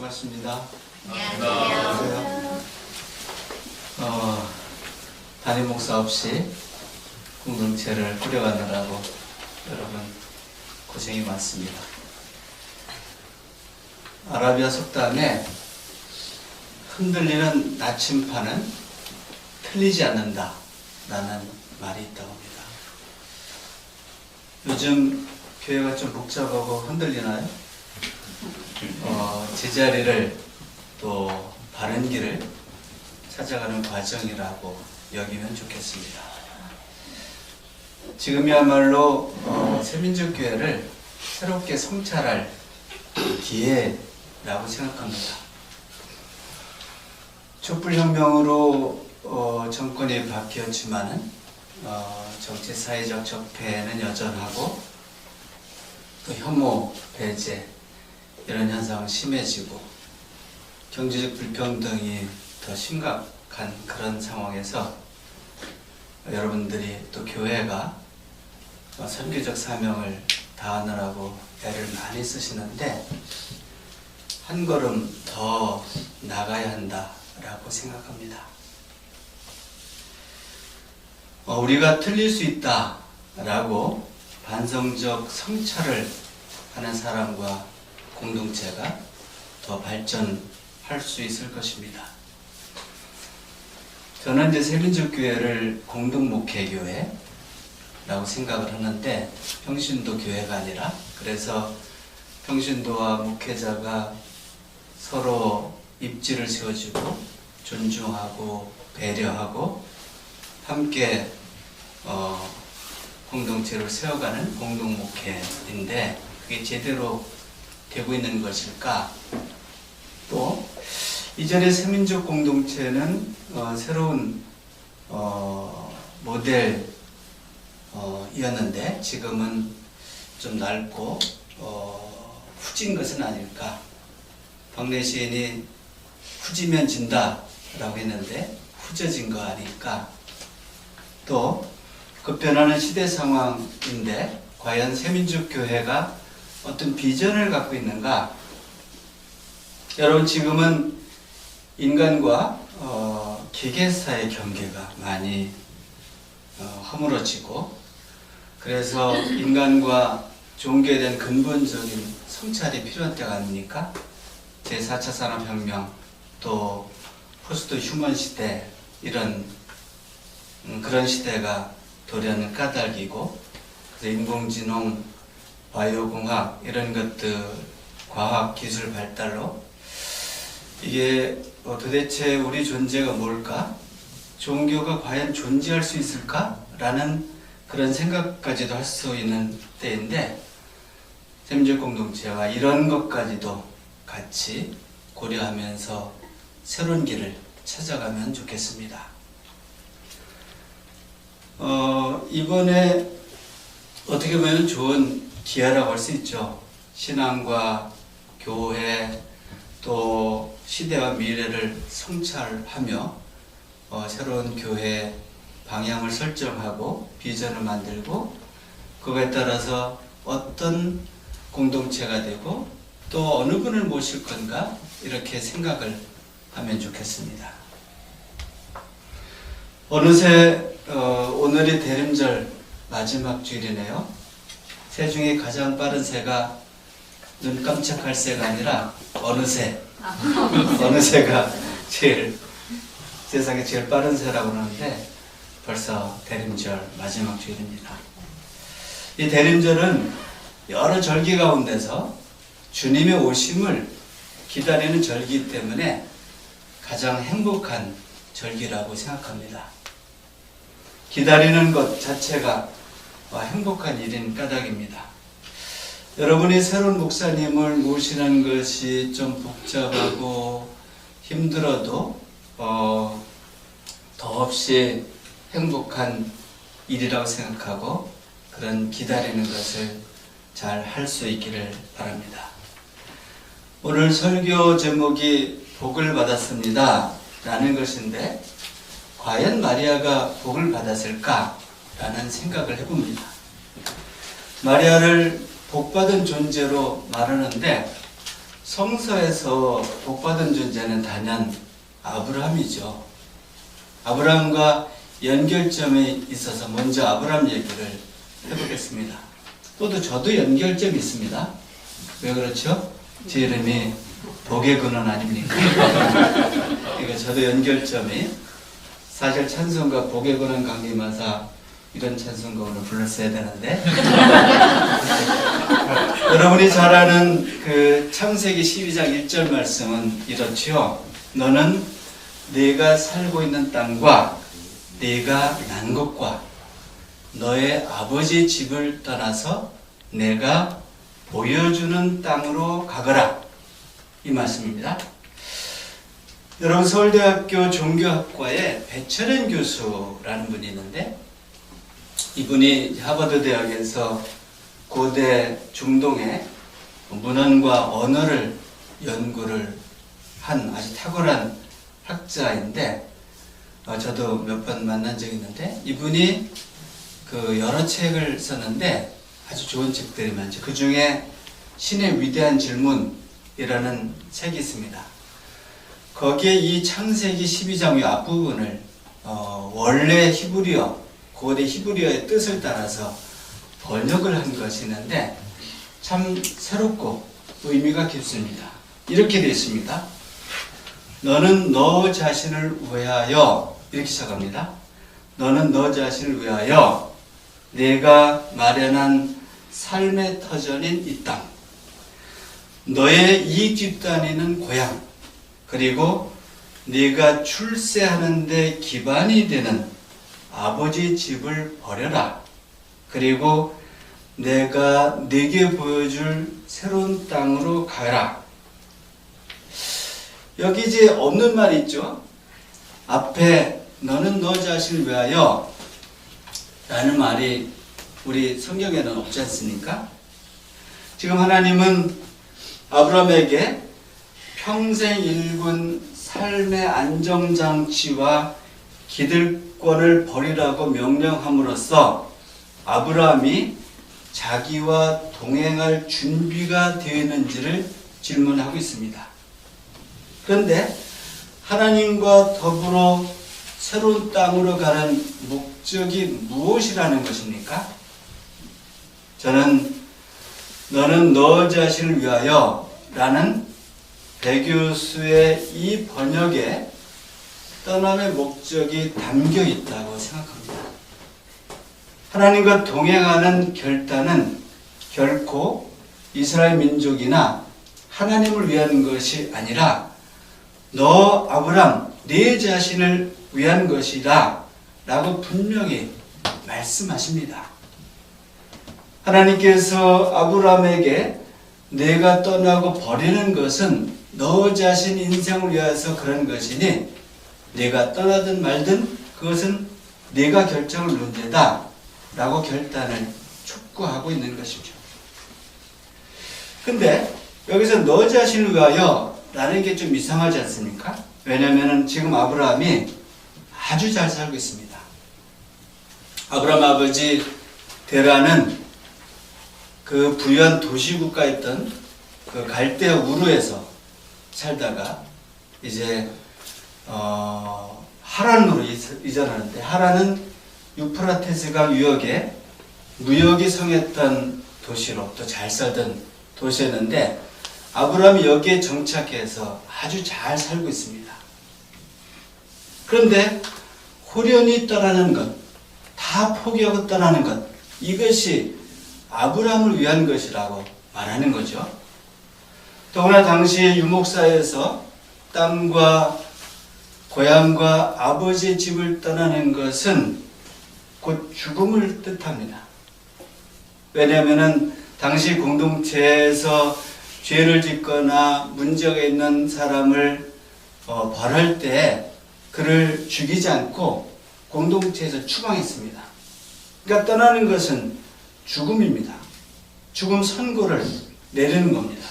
반갑습니다. 안녕하세요. 담임 목사 없이 공동체를 꾸려가느라고 여러분 고생이 많습니다. 아라비아 속담에 흔들리는 나침판은 틀리지 않는다 라는 말이 있다고 합니다. 요즘 교회가 좀 복잡하고 흔들리나요? 제자리를 또 바른 길을 찾아가는 과정이라고 여기면 좋겠습니다. 지금이야말로 새민족교회를 새롭게 성찰할 기회라고 생각합니다. 촛불혁명으로 정권이 바뀌었지만은 정치사회적 적폐는 여전하고 또 혐오, 배제 이런 현상은 심해지고 경제적 불평등이 더 심각한 그런 상황에서 여러분들이 또 교회가 선교적 사명을 다하느라고 애를 많이 쓰시는데 한 걸음 더 나가야 한다라고 생각합니다. 우리가 틀릴 수 있다라고 반성적 성찰을 하는 사람과 공동체가 더 발전할 수 있을 것입니다. 저는 이제 새민족교회를 공동목회교회라고 생각을 하는데 평신도 교회가 아니라, 그래서 평신도와 목회자가 서로 입지를 세워주고 존중하고 배려하고 함께 공동체를 세워가는 공동목회인데 그게 제대로 되고 있는 것일까? 또 이전의 새민족 공동체는 새로운 모델이었는데 지금은 좀 낡고 후진 것은 아닐까? 박래 시인이 후지면 진다 라고 했는데 후져진 거 아닐까? 또 급변하는 시대 상황인데 과연 새민족 교회가 어떤 비전을 갖고 있는가? 여러분, 지금은 인간과 기계사의 경계가 많이 허물어지고, 그래서 인간과 종교에 대한 근본적인 성찰이 필요한 때가 아닙니까? 제4차 산업혁명, 또 포스트 휴먼 시대, 이런 그런 시대가 도래하는 까닭이고, 그래서 인공지능, 바이오공학 이런 것들 과학 기술 발달로 이게 도대체 우리 존재가 뭘까? 종교가 과연 존재할 수 있을까? 라는 그런 생각까지도 할 수 있는 때인데 새민족 공동체와 이런 것까지도 같이 고려하면서 새로운 길을 찾아가면 좋겠습니다. 이번에 어떻게 보면 좋은 기회라고 할 수 있죠. 신앙과 교회 또 시대와 미래를 성찰하며 새로운 교회 방향을 설정하고 비전을 만들고 그거에 따라서 어떤 공동체가 되고 또 어느 분을 모실 건가 이렇게 생각을 하면 좋겠습니다. 어느새 오늘이 대림절 마지막 주일이네요. 새 중에 가장 빠른 새가 눈 깜짝할 새가 아니라 어느새가 세상에 제일 빠른 새라고 하는데 벌써 대림절 마지막 주일입니다. 이 대림절은 여러 절기 가운데서 주님의 오심을 기다리는 절기이기 때문에 가장 행복한 절기라고 생각합니다. 기다리는 것 자체가 행복한 일인 까닭입니다. 여러분이 새로운 목사님을 모시는 것이 좀 복잡하고 힘들어도 더없이 행복한 일이라고 생각하고 그런 기다리는 것을 잘 할 수 있기를 바랍니다. 오늘 설교 제목이 복을 받았습니다 라는 것인데 과연 마리아가 복을 받았을까? 라는 생각을 해봅니다. 마리아를 복받은 존재로 말하는데 성서에서 복받은 존재는 단연 아브라함이죠. 아브라함과 연결점에 있어서 먼저 아브라함 얘기를 해보겠습니다. 또 저도 연결점이 있습니다. 왜 그렇죠? 제 이름이 복의 근원 아닙니까? 그러니까 저도 연결점이, 사실 찬송가 복의 근원 강림하사 이런 찬송가 오늘 불렀어야 되는데 여러분이 잘 아는 그 창세기 12장 1절 말씀은 이렇지요. 너는 네가 살고 있는 땅과 네가 난 곳과 너의 아버지 집을 떠나서 내가 보여주는 땅으로 가거라, 이 말씀입니다. 여러분, 서울대학교 종교학과에 배철현 교수라는 분이 있는데, 이분이 하버드 대학에서 고대 중동의 문헌과 언어를 연구를 한 아주 탁월한 학자인데, 저도 몇 번 만난 적이 있는데, 이분이 그 여러 책을 썼는데 아주 좋은 책들이 많죠. 그 중에 신의 위대한 질문이라는 책이 있습니다. 거기에 이 창세기 12장 앞부분을 원래 히브리어, 고대 히브리어의 뜻을 따라서 번역을 한 것이 있는데 참 새롭고 의미가 깊습니다. 이렇게 되어 있습니다. 너는 너 자신을 위하여, 이렇게 시작합니다. 너는 너 자신을 위하여 내가 마련한 삶의 터전인 이 땅, 너의 이익 뒷단위는 고향, 그리고 네가 출세하는 데 기반이 되는 아버지 집을 버려라. 그리고 내가 네게 보여줄 새로운 땅으로 가라. 여기 이제 없는 말이 있죠. 앞에 너는 너 자신을 위하여 라는 말이 우리 성경에는 없지 않습니까? 지금 하나님은 아브라함에게 평생 일군 삶의 안정장치와 기득권을 버리라고 명령함으로써 아브라함이 자기와 동행할 준비가 되어 있는지를 질문하고 있습니다. 그런데 하나님과 더불어 새로운 땅으로 가는 목적이 무엇이라는 것입니까? 저는 너는 너 자신을 위하여 라는 배 교수의 이 번역에 떠남의 목적이 담겨 있다고 생각합니다. 하나님과 동행하는 결단은 결코 이스라엘 민족이나 하나님을 위한 것이 아니라 너 아브람 네 자신을 위한 것이다 라고 분명히 말씀하십니다. 하나님께서 아브람에게 내가 떠나고 버리는 것은 너 자신 인생을 위해서 그런 것이니 네가 떠나든 말든 그것은 네가 결정할 문제다 라고 결단을 촉구하고 있는 것이죠. 근데 여기서 너 자신을 위하여 라는 게 좀 이상하지 않습니까? 왜냐하면 지금 아브라함이 아주 잘 살고 있습니다. 아브라함 아버지 데라는 그 부유한 도시국가에 있던 그 갈대아 우르에서 살다가 이제 하란으로 이전하는데, 하란은 유프라테스강 유역에 무역이 성했던 도시로 또 잘 살던 도시였는데 아브라함이 여기에 정착해서 아주 잘 살고 있습니다. 그런데 호련히 떠나는 것, 다 포기하고 떠나는 것, 이것이 아브라함을 위한 것이라고 말하는 거죠. 더구나 당시 유목사에서 땅과 고향과 아버지의 집을 떠나는 것은 곧 죽음을 뜻합니다. 왜냐하면 당시 공동체에서 죄를 짓거나 문제가 있는 사람을 벌할 때 그를 죽이지 않고 공동체에서 추방했습니다. 그러니까 떠나는 것은 죽음입니다. 죽음 선고를 내리는 겁니다.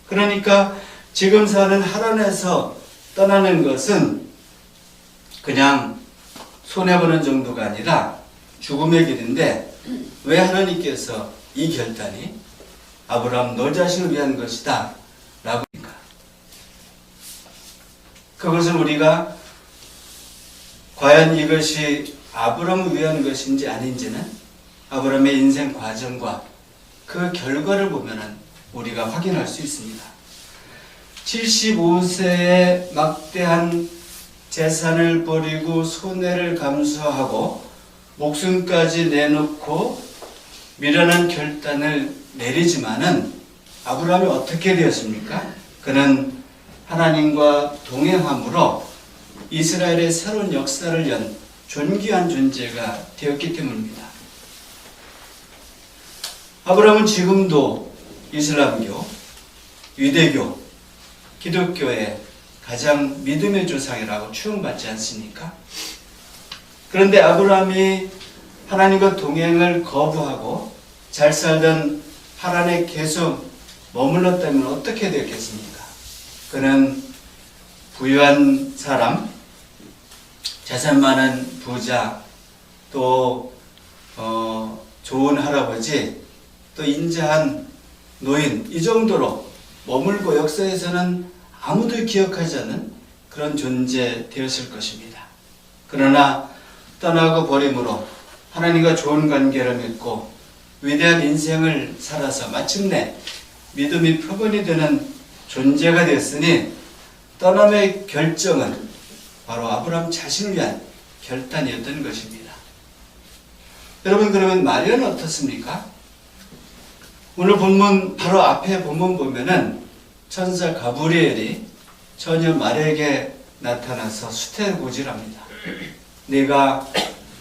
그러니까 지금 사는 하란에서 떠나는 것은 그냥 손해보는 정도가 아니라 죽음의 길인데, 왜 하나님께서 이 결단이 아브라함 너 자신을 위한 것이다 라고 합니까? 그것을 우리가 과연 이것이 아브라함을 위한 것인지 아닌지는 아브라함의 인생 과정과 그 결과를 보면 우리가 확인할 수 있습니다. 75세에 막대한 재산을 버리고 손해를 감수하고 목숨까지 내놓고 미련한 결단을 내리지만은 아브라함이 어떻게 되었습니까? 그는 하나님과 동행함으로 이스라엘의 새로운 역사를 연 존귀한 존재가 되었기 때문입니다. 아브라함은 지금도 이슬람교, 유대교, 기독교의 가장 믿음의 조상이라고 추앙받지 않습니까? 그런데 아브라함이 하나님과 동행을 거부하고 잘 살던 하란에 계속 머물렀다면 어떻게 되었겠습니까? 그는 부유한 사람, 재산 많은 부자, 또 좋은 할아버지, 또 인자한 노인, 이 정도로 머물고 역사에서는 아무도 기억하지 않는 그런 존재 되었을 것입니다. 그러나 떠나고 버림으로 하나님과 좋은 관계를 맺고 위대한 인생을 살아서 마침내 믿음이 표본이 되는 존재가 되었으니 떠남의 결정은 바로 아브라함 자신을 위한 결단이었던 것입니다. 여러분, 그러면 마리아는 어떻습니까? 오늘 본문 바로 앞에 본문 보면은 천사 가브리엘이 처녀 마리아에게 나타나서 수태고지랍니다. 네가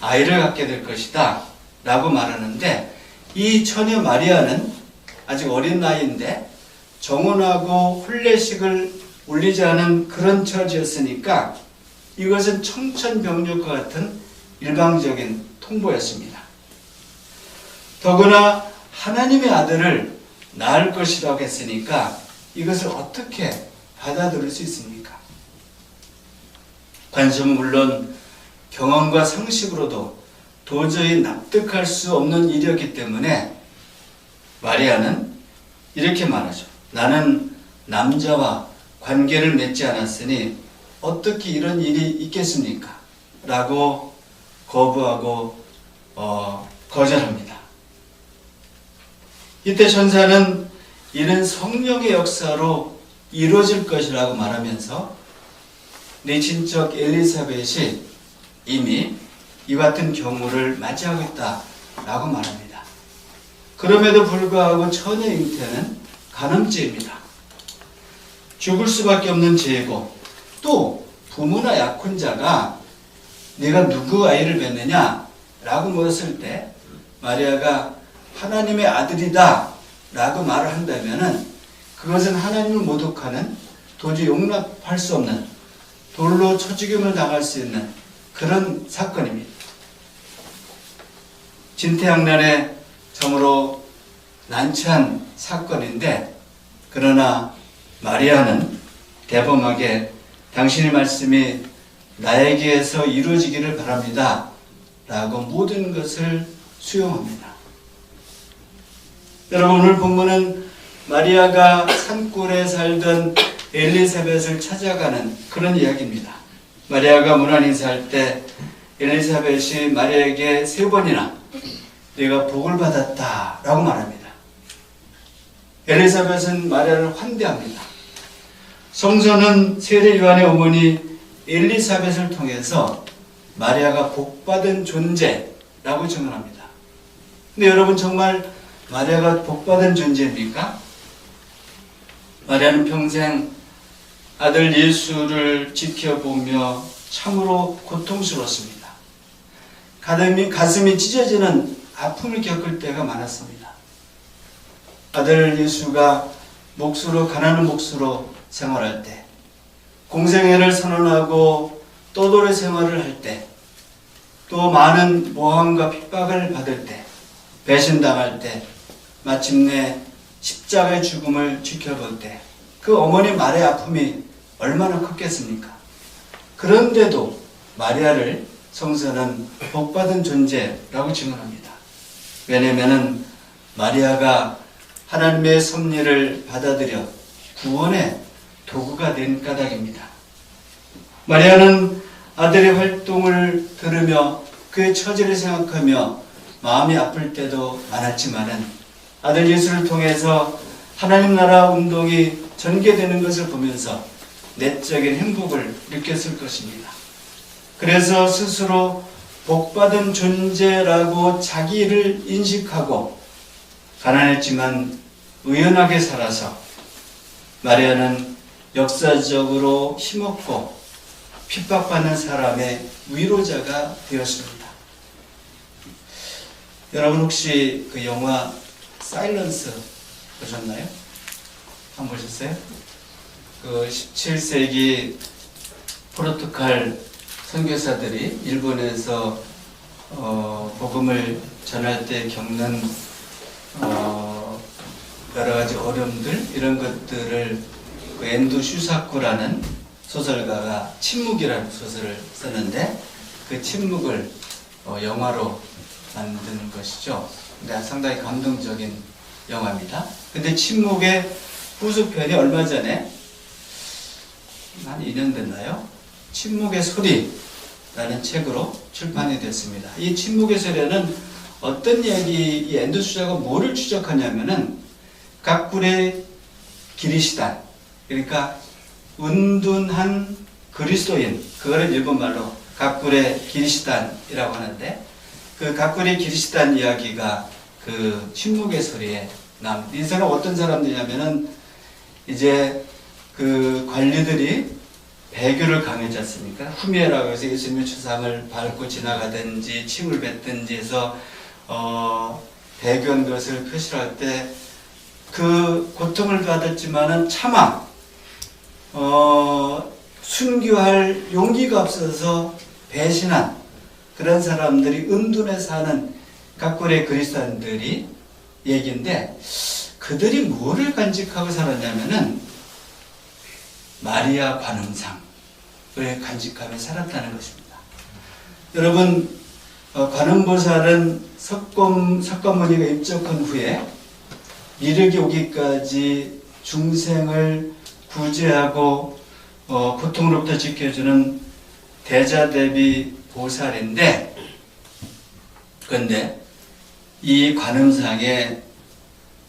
아이를 갖게 될 것이다 라고 말하는데, 이 처녀 마리아는 아직 어린 나이인데 정혼하고 혼례식을 올리지 않은 그런 처지였으니까 이것은 청천벽력과 같은 일방적인 통보였습니다. 더구나 하나님의 아들을 낳을 것이라고 했으니까 이것을 어떻게 받아들일 수 있습니까? 관심은 물론 경험과 상식으로도 도저히 납득할 수 없는 일이었기 때문에 마리아는 이렇게 말하죠. 나는 남자와 관계를 맺지 않았으니 어떻게 이런 일이 있겠습니까? 라고 거부하고 거절합니다. 이때 천사는 이는 성령의 역사로 이루어질 것이라고 말하면서 네 친척 엘리사벳이 이미 이 같은 경우를 맞이하고 있다라고 말합니다. 그럼에도 불구하고 처녀 잉태는 간음죄입니다. 죽을 수밖에 없는 죄고, 또 부모나 약혼자가 네가 누구 아이를 낳느냐 라고 물었을 때 마리아가 하나님의 아들이다 라고 말을 한다면 그것은 하나님을 모독하는, 도저히 용납할 수 없는, 돌로 쳐 죽임을 당할 수 있는 그런 사건입니다. 진퇴양난의 참으로 난처한 사건인데, 그러나 마리아는 대범하게 당신의 말씀이 나에게서 이루어지기를 바랍니다 라고 모든 것을 수용합니다. 여러분, 오늘 본문은 마리아가 산골에 살던 엘리사벳을 찾아가는 그런 이야기입니다. 마리아가 문안 인사할 때 엘리사벳이 마리아에게 3번이나 네가 복을 받았다 라고 말합니다. 엘리사벳은 마리아를 환대합니다. 성서는 세례 요한의 어머니 엘리사벳을 통해서 마리아가 복받은 존재라고 증언합니다. 근데 여러분, 정말 마리아가 복받은 존재입니까? 마리아는 평생 아들 예수를 지켜보며 참으로 고통스러웠습니다. 가슴이 찢어지는 아픔을 겪을 때가 많았습니다. 아들 예수가 몫으로, 가난한 몫으로 생활할 때, 공생애를 선언하고 떠돌이 생활을 할 때, 또 많은 모함과 핍박을 받을 때, 배신당할 때, 마침내 십자가의 죽음을 지켜볼 때, 그 어머니 마리아의 아픔이 얼마나 컸겠습니까? 그런데도 마리아를 성서는 복받은 존재라고 증언합니다. 왜냐하면 마리아가 하나님의 섭리를 받아들여 구원의 도구가 된 까닭입니다. 마리아는 아들의 활동을 들으며 그의 처지를 생각하며 마음이 아플 때도 많았지만은 아들 예수를 통해서 하나님 나라 운동이 전개되는 것을 보면서 내적인 행복을 느꼈을 것입니다. 그래서 스스로 복받은 존재라고 자기를 인식하고 가난했지만 의연하게 살아서 마리아는 역사적으로 힘없고 핍박받는 사람의 위로자가 되었습니다. 여러분 혹시 그 영화 사일런스 보셨나요? 한번 보셨어요? 그 17세기 포르투갈 선교사들이 일본에서 복음을 전할 때 겪는 여러 가지 어려움들 이런 것들을 그 엔두 슈사쿠라는 소설가가 침묵이라는 소설을 썼는데 그 침묵을 영화로 만든 것이죠. 근데 상당히 감동적인 영화입니다. 근데 침묵의 후속편이 얼마 전에 한 2년 됐나요? 침묵의 소리라는 책으로 출판이 됐습니다. 이 침묵의 소리는 어떤 이야기, 이 엔두 슈사쿠가 뭐를 추적하냐면은 각굴의 기리시단, 그러니까 은둔한 그리스도인, 그거를 일본말로 각굴의 기리시단이라고 하는데 그 각굴의 기리시단 이야기가 그 침묵의 소리에 나옵니다. 이 사람 어떤 사람들이냐면은 이제 그 관리들이 배교를 강요하지 않습니까? 후미에라고 해서 예수님의 추상을 밟고 지나가든지 침을 뱉든지 해서 배교한 것을 표시할 때 그 고통을 받았지만은 차마 순교할 용기가 없어서 배신한 그런 사람들이 은둔해 사는 각골의 그리스도인들이 얘기인데 그들이 뭐를 간직하고 살았냐면은 마리아 관음상을 간직하며 살았다는 것입니다. 여러분 관음보살은 석가모니가 입적한 후에 이르기 오기까지 중생을 구제하고 고통으로부터 지켜주는 대자대비 보살인데 그런데 이 관음상에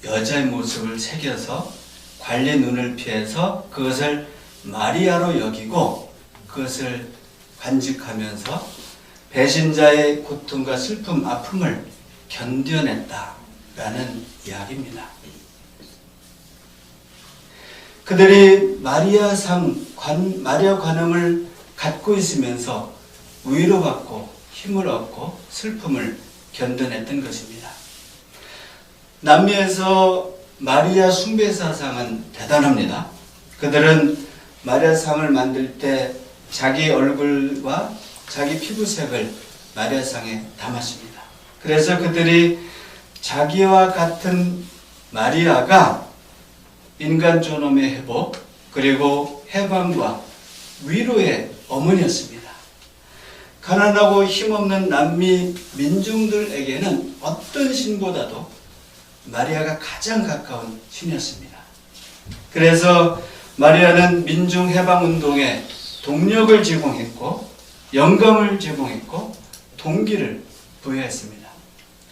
여자의 모습을 새겨서 관리 눈을 피해서 그것을 마리아로 여기고 그것을 간직하면서 배신자의 고통과 슬픔, 아픔을 견뎌냈다라는 이야기입니다. 그들이 마리아 관음을 갖고 있으면서 위로받고 힘을 얻고 슬픔을 견뎌냈던 것입니다. 남미에서 마리아 숭배사상은 대단합니다. 그들은 마리아 상을 만들 때 자기 얼굴과 자기 피부색을 마리아 상에 담았습니다. 그래서 그들이 자기와 같은 마리아가 인간 존엄의 회복 그리고 해방과 위로의 어머니였습니다. 가난하고 힘없는 남미 민중들에게는 어떤 신보다도 마리아가 가장 가까운 신이었습니다. 그래서 마리아는 민중 해방 운동에 동력을 제공했고 영감을 제공했고 동기를 부여했습니다.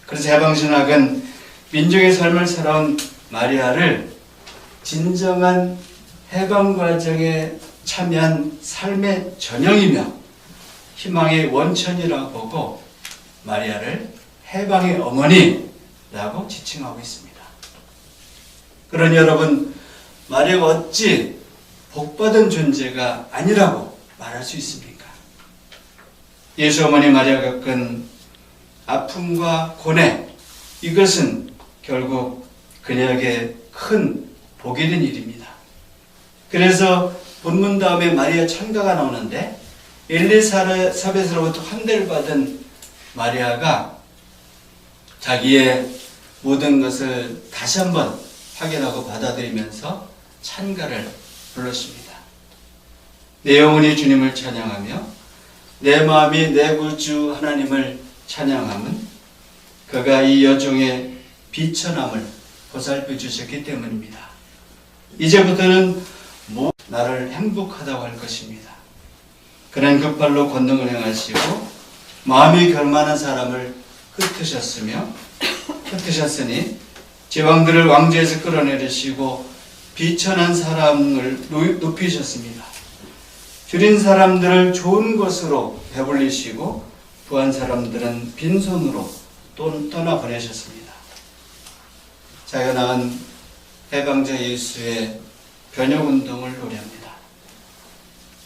그래서 해방신학은 민중의 삶을 살아온 마리아를 진정한 해방 과정에 참여한 삶의 전형이며 희망의 원천이라고 보고 마리아를 해방의 어머니라고 지칭하고 있습니다. 그러니 여러분, 마리아가 어찌 복받은 존재가 아니라고 말할 수 있습니까? 예수 어머니 마리아가 겪은 아픔과 고뇌, 이것은 결국 그녀에게 큰 복이 된 일입니다. 그래서 본문 다음에 마리아 찬가가 나오는데 엘리사벳으로부터 환대를 받은 마리아가 자기의 모든 것을 다시 한번 확인하고 받아들이면서 찬가를 불렀습니다. 내 영혼이 주님을 찬양하며 내 마음이 내 구주 하나님을 찬양함은 그가 이 여종의 비천함을 보살펴 주셨기 때문입니다. 이제부터는 나를 행복하다고 할 것입니다. 그는 그 발로 권능을 행하시고 마음이 결만한 사람을 흩으셨으니 제왕들을 왕좌에서 끌어내리시고 비천한 사람을 높이셨습니다. 줄인 사람들을 좋은 것으로 배불리시고 부한 사람들은 빈손으로 떠나보내셨습니다. 자기가 낳은 해방자 예수의 변혁운동을 노래합니다.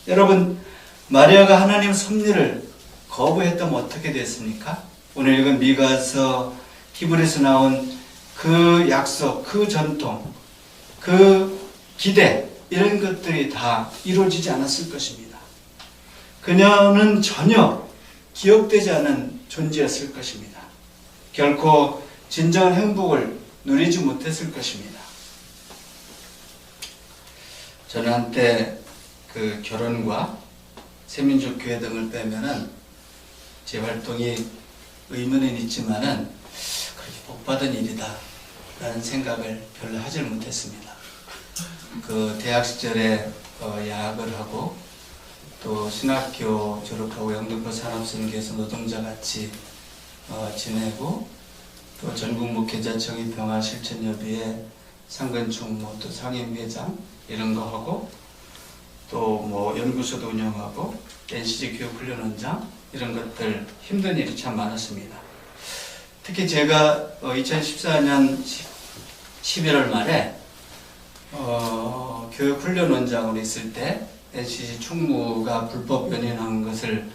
여러분, 마리아가 하나님 섭리를 거부했다면 어떻게 됐습니까? 오늘 읽은 미가서 히브리서 나온 그 약속, 그 전통, 그 기대, 이런 것들이 다 이루어지지 않았을 것입니다. 그녀는 전혀 기억되지 않은 존재였을 것입니다. 결코 진정한 행복을 누리지 못했을 것입니다. 저는 한때 그 결혼과 세민족교회 등을 빼면은 제 활동이 의문은 있지만은 그렇게 복받은 일이다 라는 생각을 별로 하질 못했습니다. 그 대학 시절에 야학을 하고 또 신학교 졸업하고 영등포 산업선교에서 노동자같이 지내고 또 전국목회자청의 평화실천협의회 상근총무 또 상임회장 이런 거 하고 또 뭐 연구소도 운영하고 NCG 교육훈련원장 이런 것들 힘든 일이 참 많았습니다. 특히 제가 2014년 11월 말에 교육훈련원장으로 있을 때 NCG 총무가 불법 연임한 것을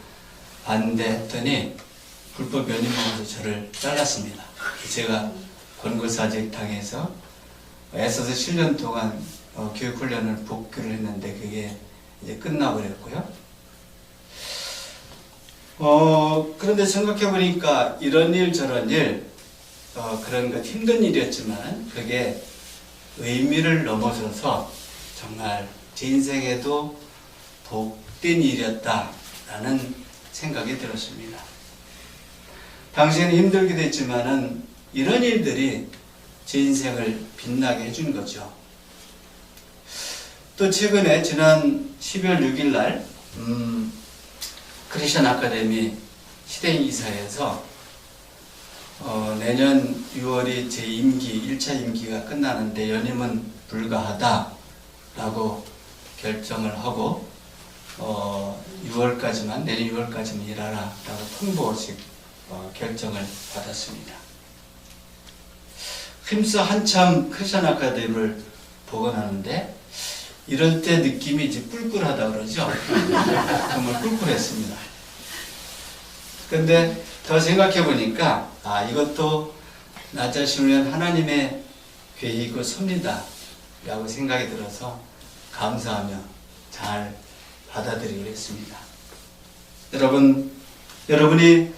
반대했더니 불법 연임하면서 저를 잘랐습니다. 제가 권고사직 당해서 애써서 7년 동안 교육훈련을 복귀를 했는데 그게 이제 끝나버렸고요. 그런데 생각해보니까 이런 일 저런 일 그런 것 힘든 일이었지만 그게 의미를 넘어서서 정말 제 인생에도 복된 일이었다라는 생각이 들었습니다. 당시에는 힘들기도 했지만은 이런 일들이 제 인생을 빛나게 해준 거죠. 또 최근에 지난 12월 6일 날 크리스천 아카데미 시대인 이사회에서 내년 6월이 제 임기 1차 임기가 끝나는데 연임은 불가하다라고 결정을 하고 6월까지만 내년 6월까지만 일하라라고 통보식 결정을 받았습니다. 힘써 한참 크리스천 아카데미를 복원하는데 이럴 때 느낌이 이제 꿀꿀하다 그러죠. 정말 꿀꿀했습니다. 근데 더 생각해 보니까 이것도 나 자신을 위한 하나님의 계획이고 섭리다 라고 생각이 들어서 감사하며 잘 받아들이기로 했습니다. 여러분이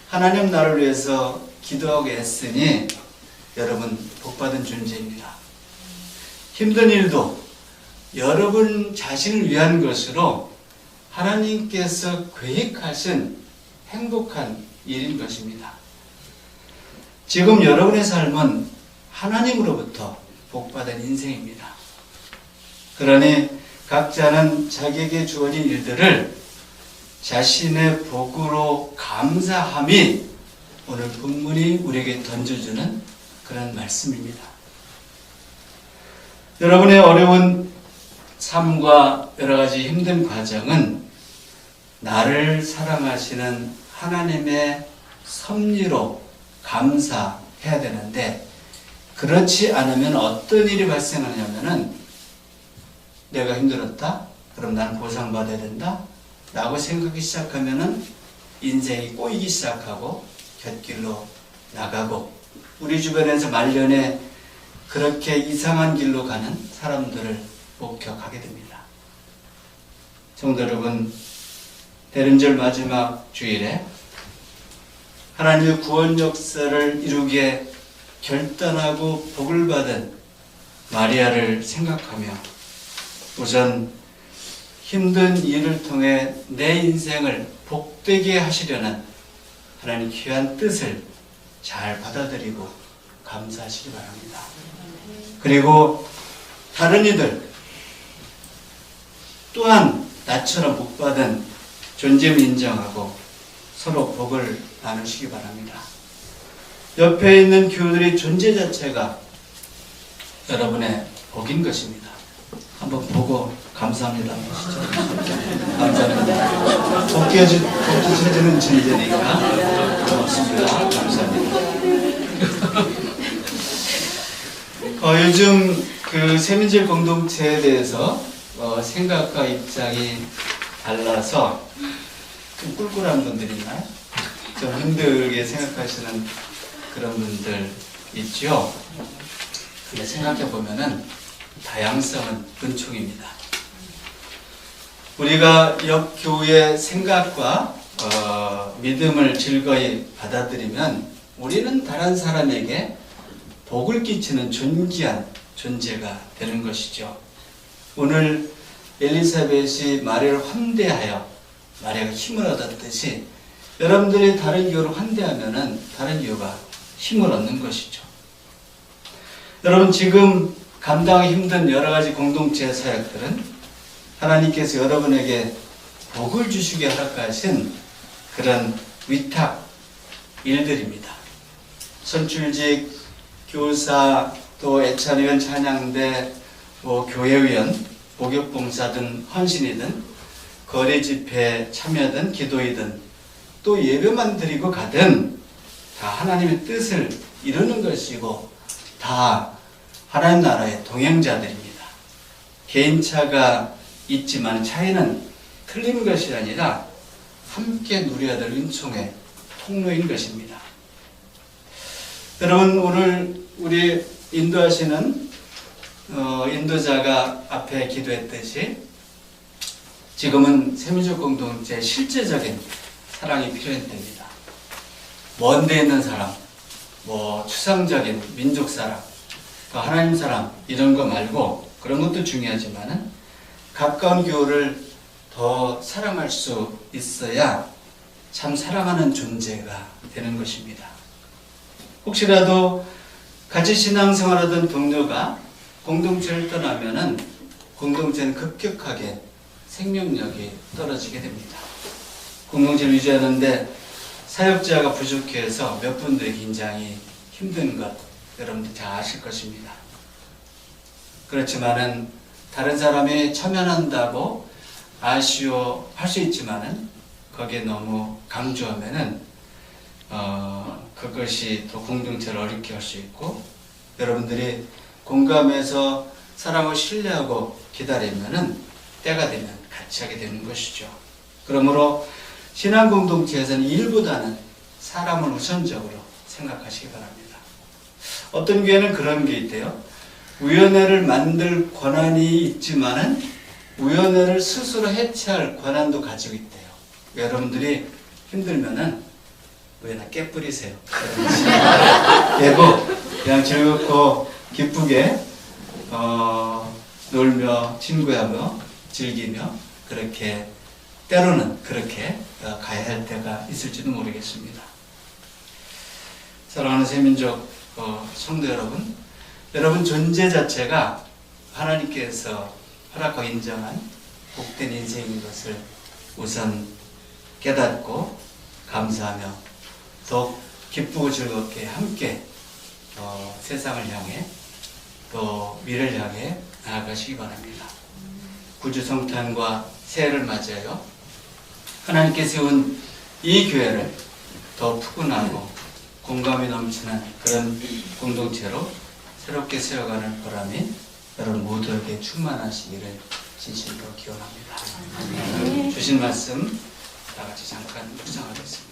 하나님 나라를 위해서 기도하고 애쓰니 여러분 복받은 존재입니다. 힘든 일도 여러분 자신을 위한 것으로 하나님께서 계획하신 행복한 일인 것입니다. 지금 여러분의 삶은 하나님으로부터 복받은 인생입니다. 그러니 각자는 자기에게 주어진 일들을 자신의 복으로 감사함이 오늘 본문이 우리에게 던져주는 그런 말씀입니다. 여러분의 어려운 삶과 여러 가지 힘든 과정은 나를 사랑하시는 하나님의 섭리로 감사해야 되는데 그렇지 않으면 어떤 일이 발생하냐면은 내가 힘들었다? 그럼 나는 보상받아야 된다? 라고 생각하기 시작하면은 인생이 꼬이기 시작하고 곁길로 나가고 우리 주변에서 말년에 그렇게 이상한 길로 가는 사람들을 목격하게 됩니다. 성도 여러분, 대림절 마지막 주일에 하나님의 구원 역사를 이루기에 결단하고 복을 받은 마리아를 생각하며 우선 힘든 일을 통해 내 인생을 복되게 하시려는 하나님 귀한 뜻을 잘 받아들이고 감사하시기 바랍니다. 그리고 다른 이들 또한 나처럼 복받은 존재를 인정하고 서로 복을 나누시기 바랍니다. 옆에 있는 교우들의 존재 자체가 여러분의 복인 것입니다. 한번 보고 감사합니다 하시죠. 감사합니다. 복주셔주는 존재니까 고맙습니다. 감사합니다. 요즘 그 세민질 공동체에 대해서 생각과 입장이 달라서 좀 꿀꿀한 분들 있나요? 좀 힘들게 생각하시는 그런 분들 있죠? 근데 생각해 보면은 다양성은 은총입니다. 우리가 옆 교우의 생각과 믿음을 즐거이 받아들이면 우리는 다른 사람에게 복을 끼치는 존귀한 존재가 되는 것이죠. 오늘 엘리사벳이 마리아를 환대하여 마리아가 힘을 얻었듯이 여러분들이 다른 교우를 환대하면은 다른 교우가 힘을 얻는 것이죠. 여러분 지금 감당하기 힘든 여러 가지 공동체 사역들은 하나님께서 여러분에게 복을 주시게 허락하신 그런 위탁 일들입니다. 선출직, 교사, 또 애찬위원, 찬양대, 교회위원, 목욕봉사든 헌신이든 거리 집회 참여든 기도이든 또 예배만 드리고 가든 다 하나님의 뜻을 이루는 것이고 다 하나님 나라의 동행자들입니다. 개인차가 있지만 차이는 틀린 것이 아니라 함께 누려야 될 은총의 통로인 것입니다. 여러분 오늘 우리 인도하시는 인도자가 앞에 기도했듯이 지금은 세민족 공동체의 실제적인 사랑이 필요한 때입니다. 먼 데 있는 사람, 추상적인 민족 사랑, 하나님 사랑 이런 거 말고 그런 것도 중요하지만은 가까운 교우를 더 사랑할 수 있어야 참 사랑하는 존재가 되는 것입니다. 혹시라도 같이 신앙생활하던 동료가 공동체를 떠나면은 공동체는 급격하게 생명력이 떨어지게 됩니다. 공동체를 유지하는데 사역자가 부족해서 몇 분들이 굉장히 힘든 것 여러분들 잘 아실 것입니다. 그렇지만은 다른 사람이 참여한다고 아쉬워할 수 있지만은 거기에 너무 강조하면은 그것이 또 공동체를 어렵게 할 수 있고 여러분들이 공감해서 사랑을 신뢰하고 기다리면은 때가 되면 같이 하게 되는 것이죠. 그러므로 신앙 공동체에서는 일보다는 사람을 우선적으로 생각하시기 바랍니다. 어떤 교회는 그런 게 있대요. 위원회를 만들 권한이 있지만은 위원회를 스스로 해체할 권한도 가지고 있대요. 여러분들이 힘들면은 위원회 깨뿌리세요. 깨고 그냥 즐겁고 기쁘게 놀며 친구하며 즐기며 그렇게 때로는 그렇게 가야 할 때가 있을지도 모르겠습니다. 사랑하는 세민족 성도 여러분, 여러분 존재 자체가 하나님께서 허락하고 인정한 복된 인생인 것을 우선 깨닫고 감사하며 더욱 기쁘고 즐겁게 함께 세상을 향해 또 미래를 향해 나아가시기 바랍니다. 구주 성탄과 새해를 맞이하여 하나님께 세운 이 교회를 더 푸근하고 공감이 넘치는 그런 공동체로 새롭게 세워가는 보람이 여러분 모두에게 충만하시기를 진심으로 기원합니다. 주신 말씀 다 같이 잠깐 묵상하겠습니다.